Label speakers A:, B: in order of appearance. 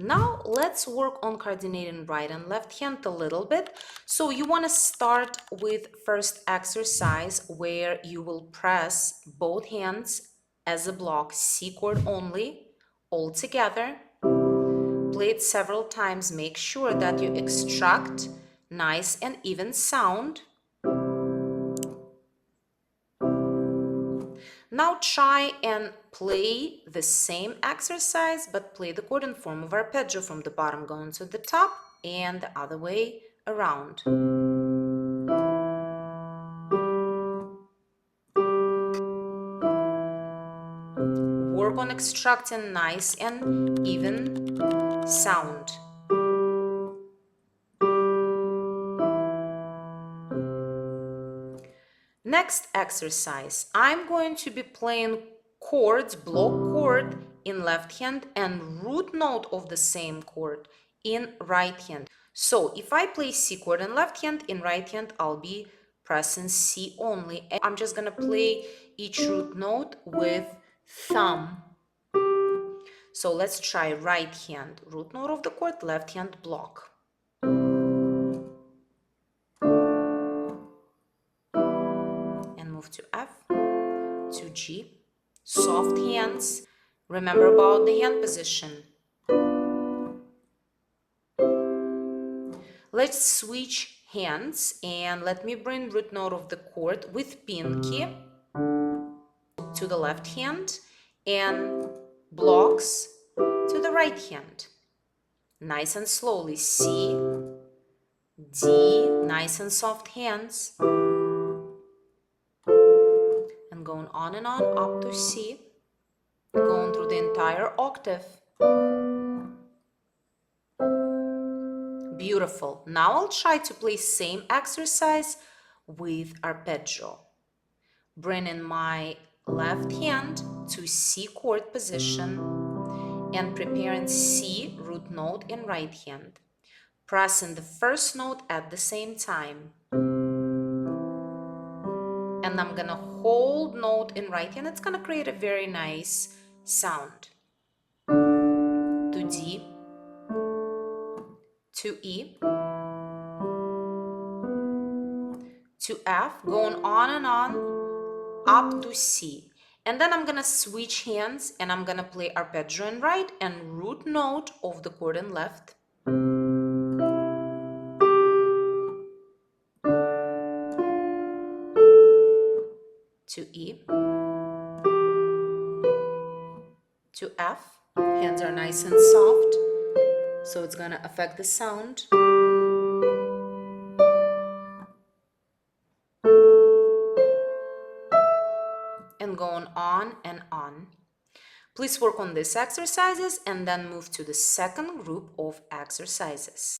A: Now let's work on coordinating right and left hand a little bit. So you want to start with first exercise where you will press both hands as a block, C chord only, all together. Play it several times. Make sure that you extract nice and even sound. Now try and play the same exercise, but play the chord in form of arpeggio from the bottom going to the top and the other way around. Work on extracting nice and even sound. Next exercise, I'm going to be playing chords, block chord in left hand and root note of the same chord in right hand. So if I play C chord in left hand, in right hand I'll be pressing C only. And I'm just gonna play each root note with thumb. So let's try right hand, root note of the chord, left hand block. And move to F, to G. Soft hands. Remember about the hand position. Let's switch hands and let me bring root note of the chord with pinky to the left hand and blocks to the right hand. Nice and slowly. C, D, nice and soft hands. And going on and on up to C, going through the entire octave. Beautiful. Now I'll try to play same exercise with arpeggio. Bringing my left hand to C chord position and preparing C root note in right hand. Pressing the first note at the same time. And I'm gonna hold note in right hand. It's gonna create a very nice sound. To D, to E, to F, going on and on, up to C. And then I'm gonna switch hands and I'm gonna play arpeggio in right and root note of the chord in left. To E, to F. Hands are nice and soft, so it's gonna affect the sound. And going on and on. Please work on these exercises and then move to the second group of exercises.